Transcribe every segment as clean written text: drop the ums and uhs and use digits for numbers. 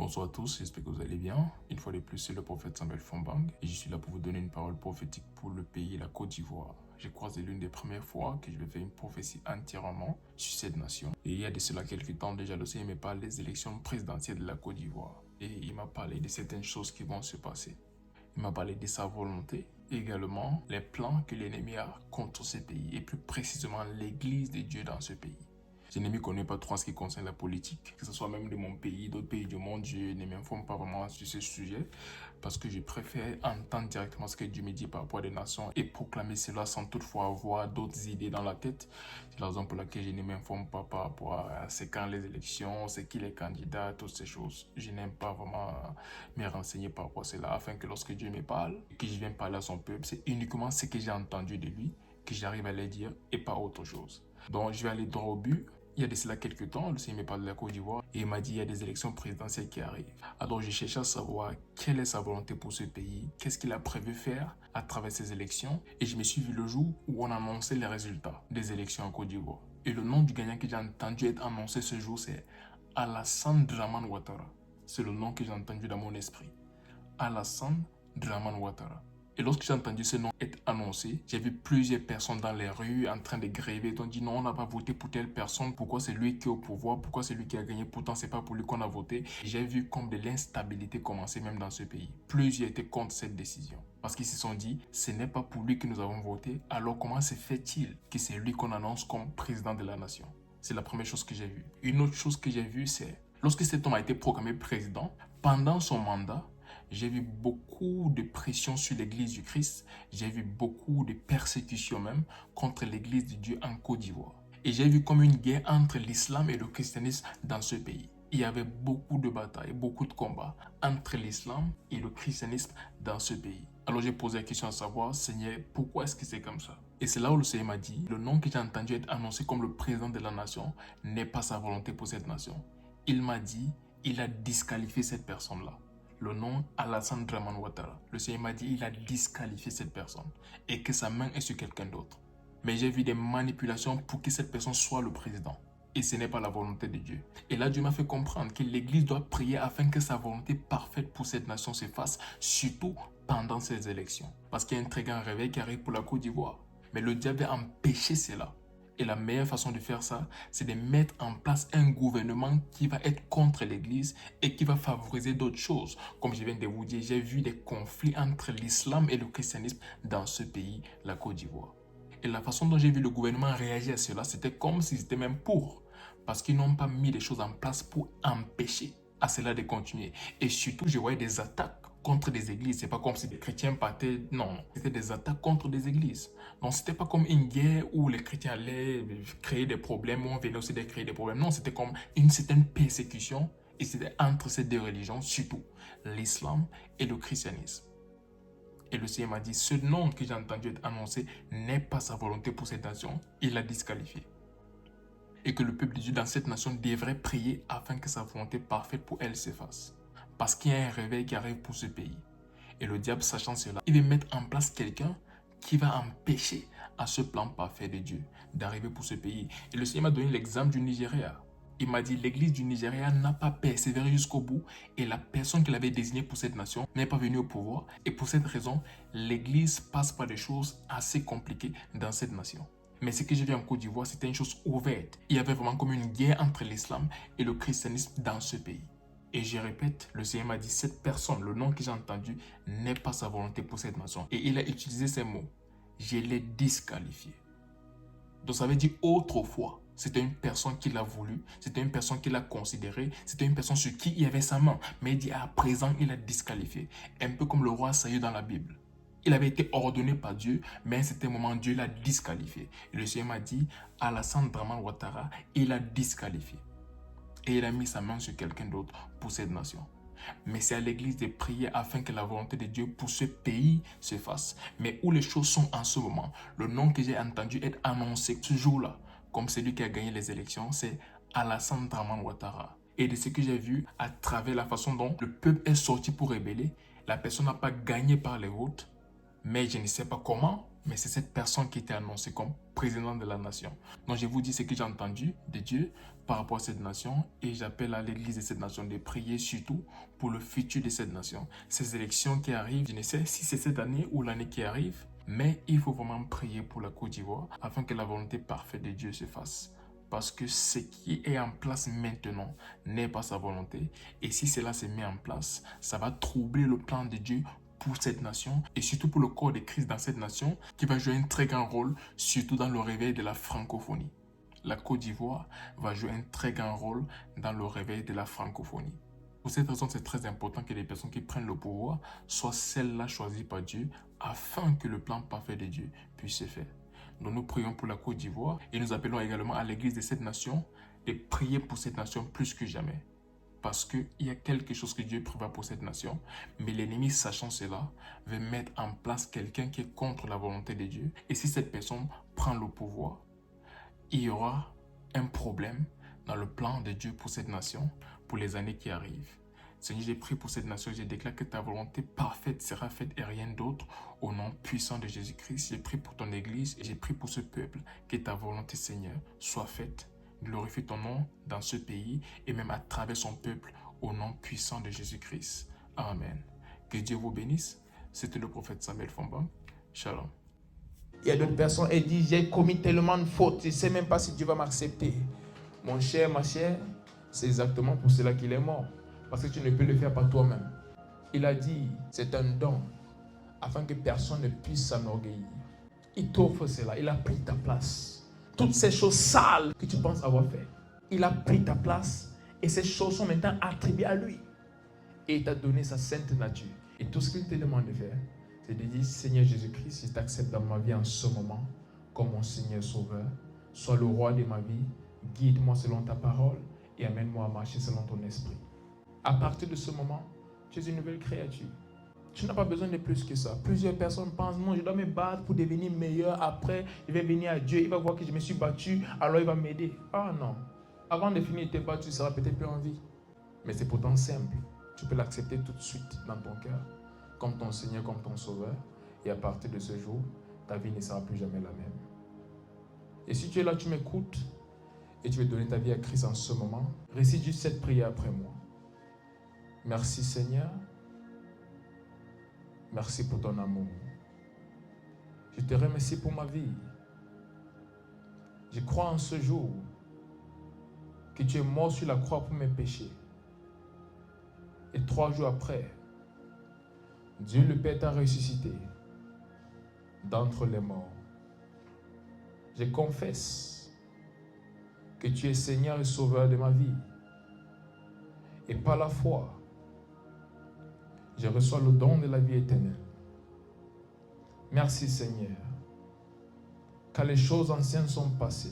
Bonsoir à tous, j'espère que vous allez bien. Une fois de plus, c'est le prophète Samuel Fombang et je suis là pour vous donner une parole prophétique pour le pays, la Côte d'Ivoire. Je crois que c'est l'une des premières fois que je vais faire une prophétie entièrement sur cette nation. Et il y a de cela quelques temps déjà, le Seigneur me parle des élections présidentielles de la Côte d'Ivoire. Et il m'a parlé de certaines choses qui vont se passer. Il m'a parlé de sa volonté, également les plans que l'ennemi a contre ce pays et plus précisément l'église de Dieu dans ce pays. Je ne m'y connais pas trop en ce qui concerne la politique, que ce soit même de mon pays, d'autres pays du monde, je ne m'informe pas vraiment sur ce sujet parce que je préfère entendre directement ce que Dieu me dit par rapport à des nations et proclamer cela sans toutefois avoir d'autres idées dans la tête. C'est la raison pour laquelle je ne m'informe pas par rapport à c'est quand les élections, c'est qui les candidats, toutes ces choses. Je n'aime pas vraiment me renseigner par rapport à cela afin que lorsque Dieu me parle, que je vienne parler à son peuple, c'est uniquement ce que j'ai entendu de lui que j'arrive à le dire et pas autre chose. Donc je vais aller droit au but. Il y a de cela quelques temps, le Seigneur me parle de la Côte d'Ivoire et il m'a dit qu'il y a des élections présidentielles qui arrivent. Alors je cherche à savoir quelle est sa volonté pour ce pays, qu'est-ce qu'il a prévu faire à travers ces élections. Et je me suis vu le jour où on annonçait les résultats des élections en Côte d'Ivoire. Et le nom du gagnant que j'ai entendu être annoncé ce jour, c'est Alassane Dramane Ouattara. C'est le nom que j'ai entendu dans mon esprit. Alassane Dramane Ouattara. Et lorsque j'ai entendu ce nom être annoncé, j'ai vu plusieurs personnes dans les rues en train de gréver. Ils ont dit non, on n'a pas voté pour telle personne. Pourquoi c'est lui qui est au pouvoir? Pourquoi c'est lui qui a gagné? Pourtant, c'est pas pour lui qu'on a voté. J'ai vu comme de l'instabilité commencer même dans ce pays. Plusieurs étaient contre cette décision. Parce qu'ils se sont dit, ce n'est pas pour lui que nous avons voté. Alors comment se fait-il que c'est lui qu'on annonce comme président de la nation? C'est la première chose que j'ai vue. Une autre chose que j'ai vue, c'est lorsque cet homme a été proclamé président, pendant son mandat, j'ai vu beaucoup de pression sur l'église du Christ. J'ai vu beaucoup de persécutions même contre l'église de Dieu en Côte d'Ivoire. Et j'ai vu comme une guerre entre l'islam et le christianisme dans ce pays. Il y avait beaucoup de batailles, beaucoup de combats entre l'islam et le christianisme dans ce pays. Alors j'ai posé la question à savoir, Seigneur, pourquoi est-ce que c'est comme ça? Et c'est là où le Seigneur m'a dit, le nom que j'ai entendu être annoncé comme le président de la nation n'est pas sa volonté pour cette nation. Il m'a dit, il a disqualifié cette personne-là. Le nom Alassane Dramane Ouattara. Le Seigneur m'a dit il a disqualifié cette personne et que sa main est sur quelqu'un d'autre. Mais j'ai vu des manipulations pour que cette personne soit le président. Et ce n'est pas la volonté de Dieu. Et là, Dieu m'a fait comprendre que l'Église doit prier afin que sa volonté parfaite pour cette nation se fasse, surtout pendant ces élections. Parce qu'il y a un très grand réveil qui arrive pour la Côte d'Ivoire. Mais le diable a empêché cela. Et la meilleure façon de faire ça, c'est de mettre en place un gouvernement qui va être contre l'Église et qui va favoriser d'autres choses. Comme je viens de vous dire, j'ai vu des conflits entre l'islam et le christianisme dans ce pays, la Côte d'Ivoire. Et la façon dont j'ai vu le gouvernement réagir à cela, c'était comme s'ils étaient même pour. Parce qu'ils n'ont pas mis les choses en place pour empêcher à cela de continuer. Et surtout, je voyais des attaques contre des églises. C'est pas comme si les chrétiens partaient. Non, c'était des attaques contre des églises. Donc, c'était pas comme une guerre où les chrétiens allaient créer des problèmes, où on venait aussi de créer des problèmes. Non, c'était comme une certaine persécution. Et c'était entre ces deux religions, surtout l'islam et le christianisme. Et le Seigneur m'a dit, ce nom que j'ai entendu être annoncé n'est pas sa volonté pour cette nation. Il l'a disqualifié. Et que le peuple de Dieu dans cette nation devrait prier afin que sa volonté parfaite pour elle se fasse. Parce qu'il y a un réveil qui arrive pour ce pays. Et le diable, sachant cela, il veut mettre en place quelqu'un qui va empêcher à ce plan parfait de Dieu d'arriver pour ce pays. Et le Seigneur m'a donné l'exemple du Nigeria. Il m'a dit, l'église du Nigeria n'a pas persévéré jusqu'au bout et la personne qu'il avait désignée pour cette nation n'est pas venue au pouvoir. Et pour cette raison, l'église passe par des choses assez compliquées dans cette nation. Mais ce que j'ai vu en Côte d'Ivoire, c'était une chose ouverte. Il y avait vraiment comme une guerre entre l'islam et le christianisme dans ce pays. Et je répète, le Seigneur m'a dit, cette personne, le nom que j'ai entendu, n'est pas sa volonté pour cette nation. Et il a utilisé ces mots. Je l'ai disqualifié. Donc ça veut dire autrefois, c'était une personne qui l'a voulu, c'était une personne qui l'a considéré, c'était une personne sur qui il y avait sa main. Mais il dit à présent, il a disqualifié. Un peu comme le roi Saül dans la Bible. Il avait été ordonné par Dieu, mais à un certain moment, Dieu l'a disqualifié. Et le Seigneur m'a dit, Alassane Dramane Ouattara, il a disqualifié. Et il a mis sa main sur quelqu'un d'autre pour cette nation. Mais c'est à l'église de prier afin que la volonté de Dieu pour ce pays se fasse. Mais où les choses sont en ce moment, le nom que j'ai entendu être annoncé ce jour-là, comme celui qui a gagné les élections, c'est Alassane Dramane Ouattara. Et de ce que j'ai vu, à travers la façon dont le peuple est sorti pour rébeller, la personne n'a pas gagné par les routes, mais je ne sais pas comment, mais c'est cette personne qui était annoncée comme président de la nation. Donc je vous dis ce que j'ai entendu de Dieu par rapport à cette nation et j'appelle à l'église de cette nation de prier surtout pour le futur de cette nation. Ces élections qui arrivent, je ne sais si c'est cette année ou l'année qui arrive, mais il faut vraiment prier pour la Côte d'Ivoire afin que la volonté parfaite de Dieu se fasse. Parce que ce qui est en place maintenant n'est pas sa volonté. Et si cela se met en place, ça va troubler le plan de Dieu pour cette nation et surtout pour le corps de Christ dans cette nation qui va jouer un très grand rôle, surtout dans le réveil de la francophonie. La Côte d'Ivoire va jouer un très grand rôle dans le réveil de la francophonie. Pour cette raison, c'est très important que les personnes qui prennent le pouvoir soient celles-là choisies par Dieu afin que le plan parfait de Dieu puisse se faire. Donc nous prions pour la Côte d'Ivoire et nous appelons également à l'église de cette nation de prier pour cette nation plus que jamais. Parce qu'il y a quelque chose que Dieu prévoit pour cette nation, mais l'ennemi, sachant cela, veut mettre en place quelqu'un qui est contre la volonté de Dieu. Et si cette personne prend le pouvoir, il y aura un problème dans le plan de Dieu pour cette nation, pour les années qui arrivent. Seigneur, j'ai prié pour cette nation, je déclare que ta volonté parfaite sera faite et rien d'autre au nom puissant de Jésus-Christ. J'ai prié pour ton église et j'ai prié pour ce peuple, que ta volonté, Seigneur, soit faite. Glorifie ton nom dans ce pays et même à travers son peuple au nom puissant de Jésus-Christ. Amen. Que Dieu vous bénisse. C'était le prophète Samuel Fombang. Shalom. Il y a d'autres personnes qui disent, j'ai commis tellement de fautes, je ne sais même pas si Dieu va m'accepter. Mon cher, ma chère, c'est exactement pour cela qu'il est mort. Parce que tu ne peux le faire par toi-même. Il a dit, c'est un don, afin que personne ne puisse s'enorgueillir. Il t'offre cela, il a pris ta place. Toutes ces choses sales que tu penses avoir fait, il a pris ta place et ces choses sont maintenant attribuées à lui. Et il t'a donné sa sainte nature. Et tout ce qu'il te demande de faire, c'est de dire, Seigneur Jésus-Christ, je t'accepte dans ma vie en ce moment, comme mon Seigneur Sauveur. Sois le roi de ma vie, guide-moi selon ta parole et amène-moi à marcher selon ton esprit. À partir de ce moment, tu es une nouvelle créature. Tu n'as pas besoin de plus que ça. Plusieurs personnes pensent, non, je dois me battre pour devenir meilleur. Après, je vais venir à Dieu, il va voir que je me suis battu, alors il va m'aider. Ah non. Avant de finir tes battre, tu seras peut-être plus en vie. Mais c'est pourtant simple. Tu peux l'accepter tout de suite dans ton cœur, comme ton Seigneur, comme ton Sauveur. Et à partir de ce jour, ta vie ne sera plus jamais la même. Et si tu es là, tu m'écoutes, et tu veux donner ta vie à Christ en ce moment, récite juste cette prière après moi. Merci Seigneur. Merci pour ton amour. Je te remercie pour ma vie. Je crois en ce jour que tu es mort sur la croix pour mes péchés. Et 3 jours après, Dieu le Père t'a ressuscité d'entre les morts. Je confesse que tu es Seigneur et Sauveur de ma vie. Et par la foi, je reçois le don de la vie éternelle. Merci Seigneur, car les choses anciennes sont passées.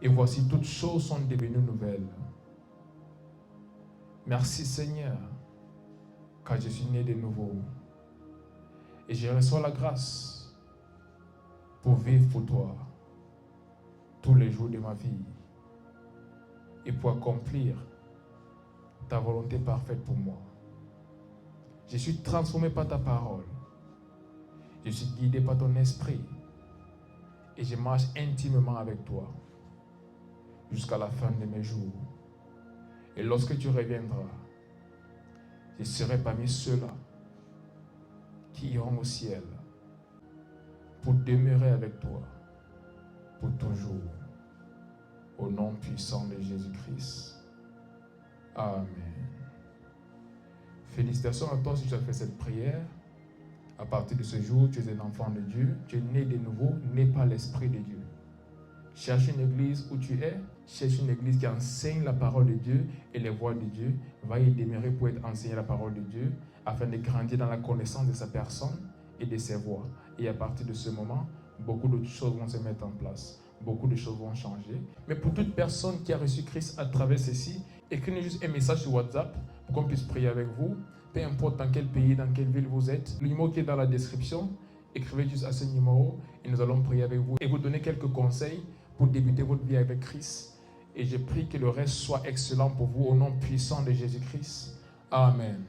Et voici toutes choses sont devenues nouvelles. Merci Seigneur, car je suis né de nouveau. Et je reçois la grâce pour vivre pour toi tous les jours de ma vie et pour accomplir ta volonté parfaite pour moi. Je suis transformé par ta parole. Je suis guidé par ton esprit. Et je marche intimement avec toi jusqu'à la fin de mes jours. Et lorsque tu reviendras, je serai parmi ceux-là qui iront au ciel pour demeurer avec toi pour toujours. Au nom puissant de Jésus-Christ. Amen. Félicitations à toi si tu as fait cette prière. À partir de ce jour, tu es un enfant de Dieu. Tu es né de nouveau, né par l'Esprit de Dieu. Cherche une église où tu es. Cherche une église qui enseigne la parole de Dieu et les voies de Dieu. Va y demeurer pour être enseigné la parole de Dieu afin de grandir dans la connaissance de sa personne et de ses voies. Et à partir de ce moment, beaucoup d'autres choses vont se mettre en place. Beaucoup de choses vont changer. Mais pour toute personne qui a reçu Christ à travers ceci, écrivez juste un message sur WhatsApp pour qu'on puisse prier avec vous. Peu importe dans quel pays, dans quelle ville vous êtes. Le numéro qui est dans la description, écrivez juste à ce numéro et nous allons prier avec vous et vous donner quelques conseils pour débuter votre vie avec Christ. Et je prie que le reste soit excellent pour vous au nom puissant de Jésus-Christ. Amen.